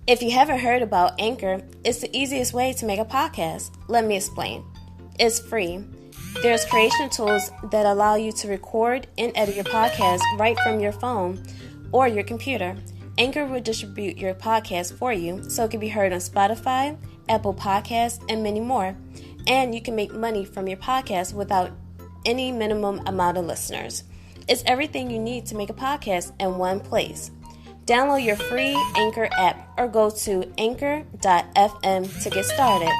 If you haven't heard about Anchor, it's the easiest way to make a podcast. Let me explain. It's free. There's creation tools that allow you to record and edit your podcast right from your phone or your computer. Anchor will distribute your podcast for you so it can be heard on Spotify, Apple Podcasts, and many more. And you can make money from your podcast without any minimum amount of listeners. It's everything you need to make a podcast in one place. Download your free Anchor app or go to anchor.fm to get started.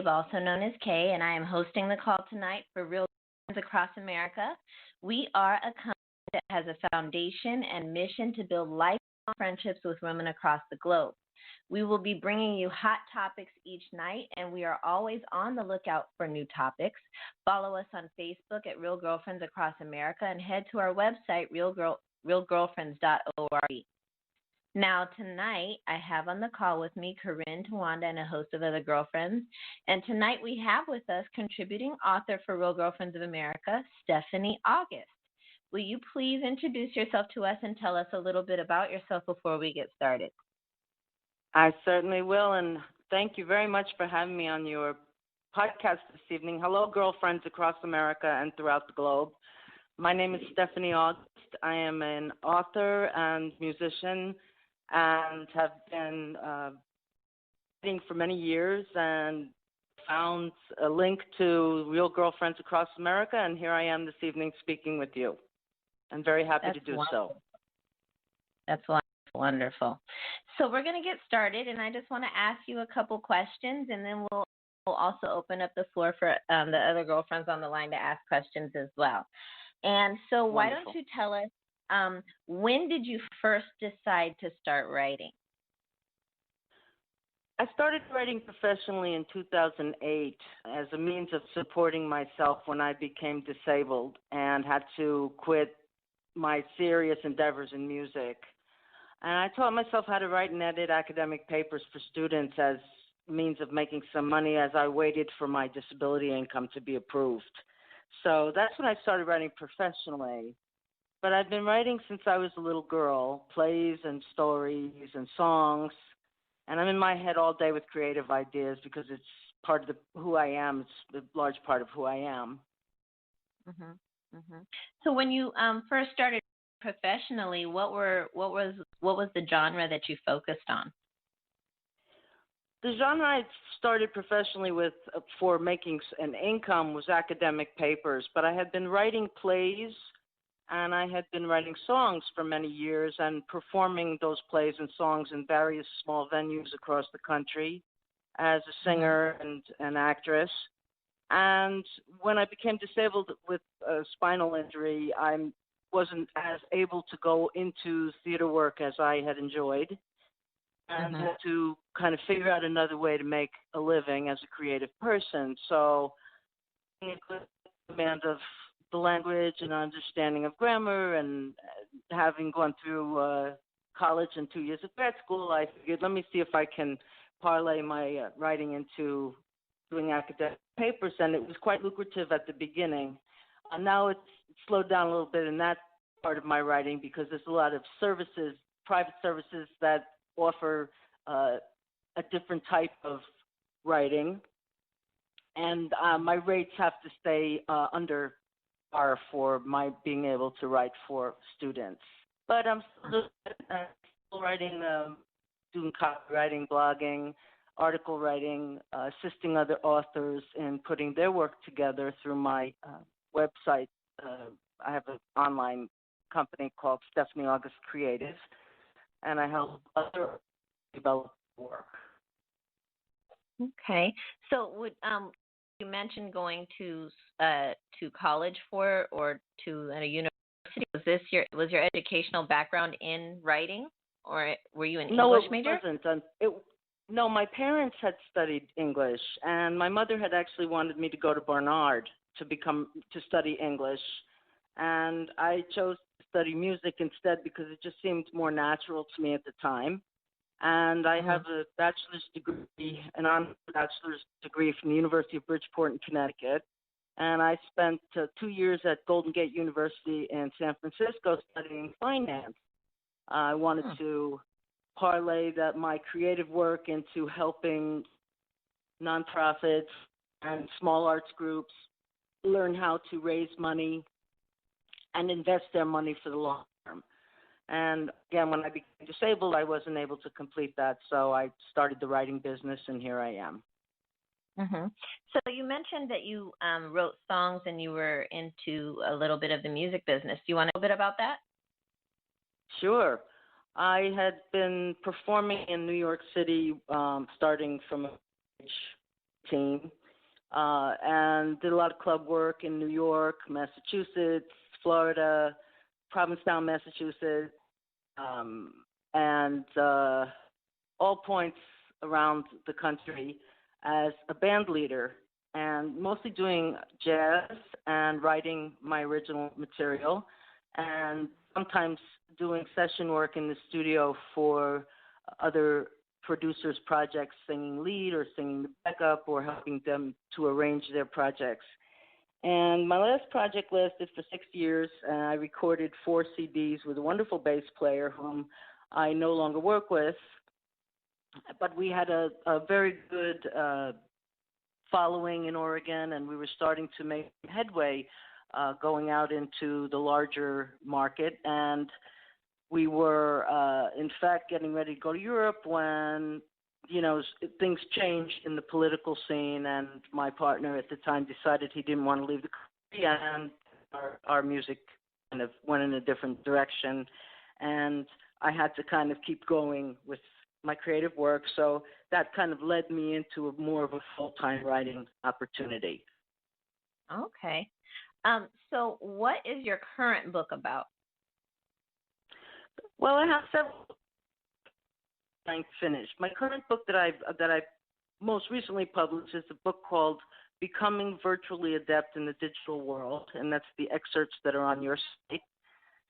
Also known as Kay, and I am hosting the call tonight for Real Friends Across America. We are a company that has a foundation and mission to build lifelong friendships with women across the globe. We will be bringing you hot topics each night, and we are always on the lookout for new topics. Follow us on Facebook at Real Girlfriends Across America and head to our website, realgirlfriends.org. Now, tonight, I have on the call with me Corinne Tawanda and a host of other girlfriends. And tonight we have with us contributing author for Real Girlfriends of America, Stephanie August. Will you please introduce yourself to us and tell us a little bit about yourself before we get started? I certainly will, and thank you very much for having me on your podcast this evening. Hello, girlfriends across America and throughout the globe. My name is Stephanie August. I am an author and musician and have been writing for many years and found a link to Real Girlfriends Across America, and here I am this evening speaking with you. I'm very happy to do so. That's wonderful. So we're going to get started, and I just want to ask you a couple questions, and then we'll also open up the floor for the other girlfriends on the line to ask questions as well. And so why don't you tell us, when did you first decide to start writing? I started writing professionally in 2008 as a means of supporting myself when I became disabled and had to quit my serious endeavors in music. And I taught myself how to write and edit academic papers for students as a means of making some money as I waited for my disability income to be approved. So that's when I started writing professionally. But I've been writing since I was a little girl, plays and stories and songs, and I'm in my head all day with creative ideas because it's part of who I am. It's a large part of who I am. Mm-hmm. Mm-hmm. So when you first started professionally, what was the genre that you focused on? The genre I started professionally with for making an income was academic papers, but I had been writing plays and I had been writing songs for many years and performing those plays and songs in various small venues across the country as a singer and an actress. And when I became disabled with a spinal injury, I wasn't as able to go into theater work as I had enjoyed and had to kind of figure out another way to make a living as a creative person. So being a good command of the language and understanding of grammar, and having gone through college and 2 years of grad school, I figured, let me see if I can parlay my writing into doing academic papers, and it was quite lucrative at the beginning. Now it's slowed down a little bit in that part of my writing because there's a lot of services, private services that offer a different type of writing, and my rates have to stay under par for my being able to write for students. But I'm still writing, doing copywriting, blogging, article writing, assisting other authors in putting their work together through my website, I have an online company called Stephanie August Creative, and I help other develop work. Okay. So would you mentioned going to college for or to a university? Was your educational background in writing, or were you an English major? No, it wasn't. No, my parents had studied English, and my mother had actually wanted me to go to Barnard to study English, and I chose to study music instead because it just seemed more natural to me at the time. And I have a bachelor's degree, an honors bachelor's degree from the University of Bridgeport in Connecticut. And I spent 2 years at Golden Gate University in San Francisco studying finance. I wanted to parlay my creative work into helping nonprofits and small arts groups learn how to raise money and invest their money for the long term. And again, when I became disabled, I wasn't able to complete that, so I started the writing business, and here I am. So you mentioned that you wrote songs and you were into a little bit of the music business. Do you want to know a bit about that? Sure. I had been performing in New York City starting from age 18, and did a lot of club work in New York, Massachusetts, Florida, Provincetown, Massachusetts, and all points around the country as a band leader, and mostly doing jazz and writing my original material, and sometimes doing session work in the studio for other producers' projects, singing lead or singing the backup or helping them to arrange their projects. And my last project lasted for 6 years, and I recorded 4 CDs with a wonderful bass player whom I no longer work with. But we had a very good following in Oregon, and we were starting to make headway going out into the larger market. And we were, in fact, getting ready to go to Europe when things changed in the political scene, and my partner at the time decided he didn't want to leave the country, and our music kind of went in a different direction, and I had to kind of keep going with my creative work, so that kind of led me into more of a full-time writing opportunity. Okay. So what is your current book about? Well, I have several finished. My current book that I most recently published is a book called Becoming Virtually Adept in the Digital World, and that's the excerpts that are on your site.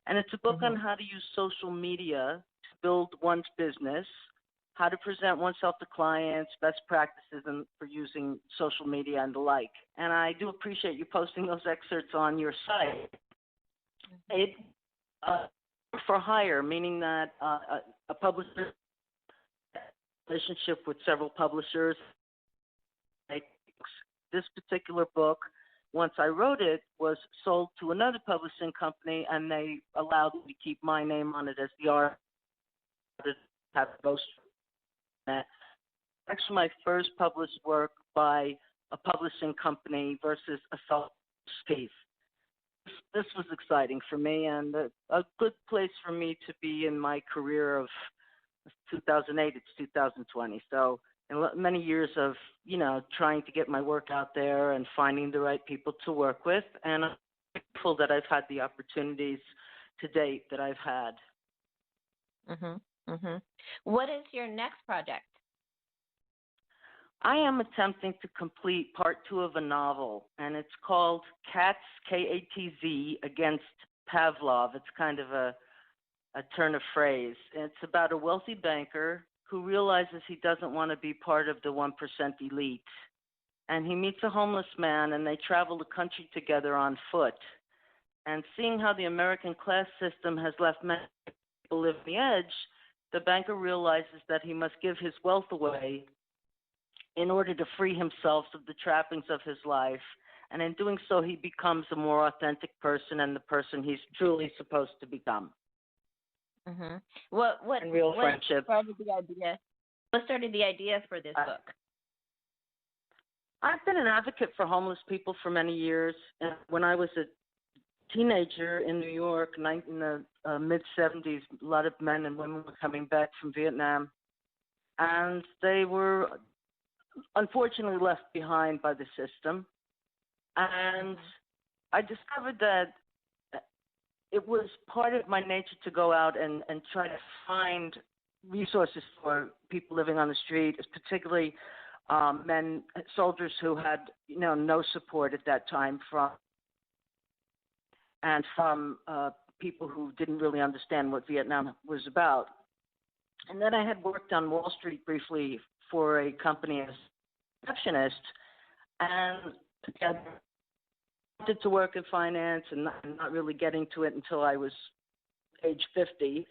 And it's a book on how to use social media to build one's business, how to present oneself to clients, best practices for using social media and the like. And I do appreciate you posting those excerpts on your site. It for hire, meaning that a publisher relationship with several publishers. This particular book, once I wrote it, was sold to another publishing company, and they allowed me to keep my name on it as the artist. Have most. Actually, my first published work by a publishing company versus a self-published piece. This was exciting for me, and a good place for me to be in my career of 2008. It's 2020, so in many years of trying to get my work out there and finding the right people to work with, and I'm grateful that I've had the opportunities to date that I've had. What is your next project? I am attempting to complete part 2 of a novel, and it's called Cats, K-A-T-Z, Against Pavlov. It's kind of a turn of phrase. It's about a wealthy banker who realizes he doesn't want to be part of the 1% elite. And he meets a homeless man, and they travel the country together on foot. And seeing how the American class system has left many people live on the edge, the banker realizes that he must give his wealth away in order to free himself of the trappings of his life. And in doing so, he becomes a more authentic person and the person he's truly supposed to become. What friendship. started the idea? What started the idea for this book? I've been an advocate for homeless people for many years. And when I was a teenager in New York in the mid 70s. A lot of men and women were coming back from Vietnam, and they were unfortunately left behind by the system. And I discovered that it was part of my nature to go out and try to find resources for people living on the street, particularly men, soldiers who had, no support at that time from people who didn't really understand what Vietnam was about. And then I had worked on Wall Street briefly for a company as a receptionist, and I wanted to work in finance and not really getting to it until I was age 50.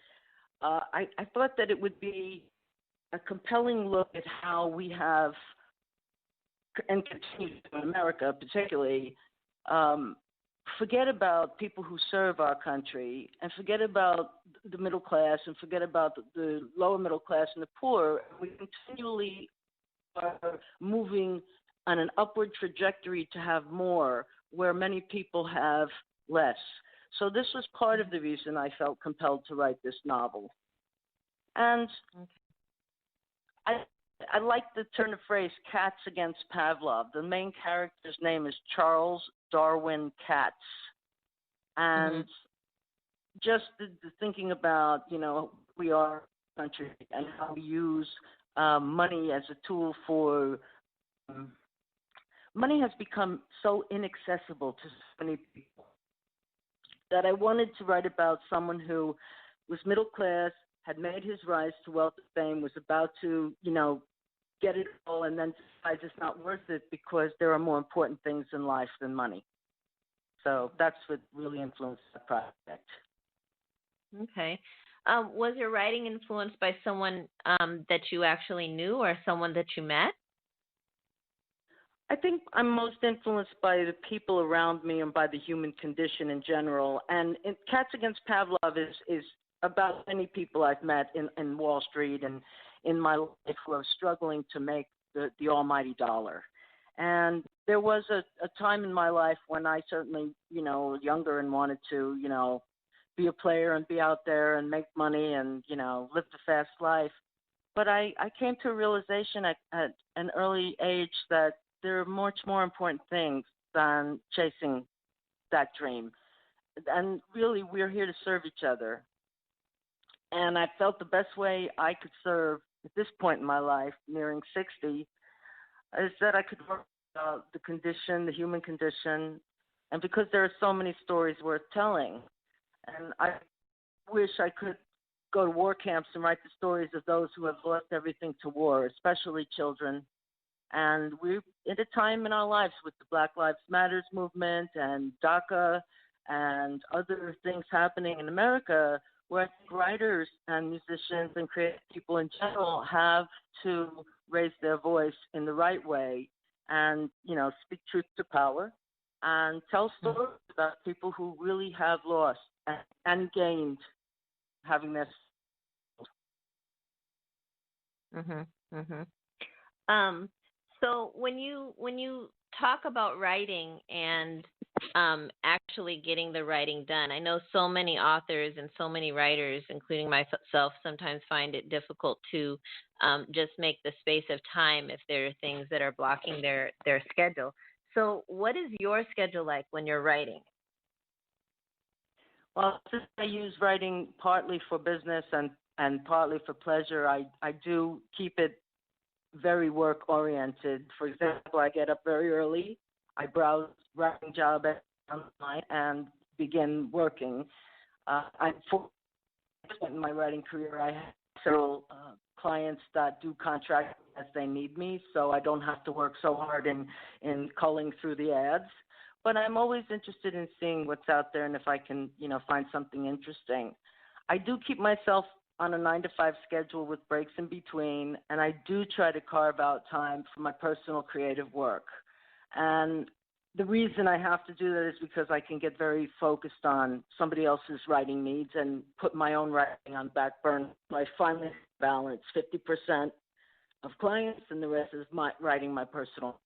I thought that it would be a compelling look at how we have, and continue to in America particularly, forget about people who serve our country and forget about the middle class and forget about the lower middle class and the poor. We continually are moving on an upward trajectory to have more, where many people have less. So this was part of the reason I felt compelled to write this novel. And I like the turn of phrase, cats against Pavlov. The main character's name is Charles Darwin Katz. And just the thinking about, we are a country and how we use money as a tool for money has become so inaccessible to so many people that I wanted to write about someone who was middle class, had made his rise to wealth and fame, was about to, get it all, and then decides it's not worth it because there are more important things in life than money. So that's what really influenced the project. Okay. Was your writing influenced by someone that you actually knew or someone that you met? I think I'm most influenced by the people around me and by the human condition in general. And Cats Against Pavlov is about many people I've met in Wall Street and in my life who are struggling to make the almighty dollar. And there was a time in my life when I certainly, was younger and wanted to, be a player and be out there and make money and, live the fast life. But I came to a realization at an early age that there are much more important things than chasing that dream. And really, we're here to serve each other. And I felt the best way I could serve at this point in my life, nearing 60, is that I could work about the condition, the human condition, and because there are so many stories worth telling. And I wish I could go to war camps and write the stories of those who have lost everything to war, especially children. And we're at a time in our lives with the Black Lives Matters movement and DACA and other things happening in America where I think writers and musicians and creative people in general have to raise their voice in the right way and, speak truth to power and tell stories about people who really have lost and gained having this. So when you talk about writing and actually getting the writing done, I know so many authors and so many writers, including myself, sometimes find it difficult to just make the space of time if there are things that are blocking their schedule. So what is your schedule like when you're writing? Well, since I use writing partly for business and partly for pleasure, I do keep it very work-oriented. For example, I get up very early. I browse writing job online and begin working. In my writing career, I have several clients that do contract as they need me, so I don't have to work so hard in culling through the ads. But I'm always interested in seeing what's out there and if I can, find something interesting. I do keep myself on a 9-to-5 schedule with breaks in between, and I do try to carve out time for my personal creative work. And the reason I have to do that is because I can get very focused on somebody else's writing needs and put my own writing on back burner. So I finally balance 50% of clients and the rest is writing my personal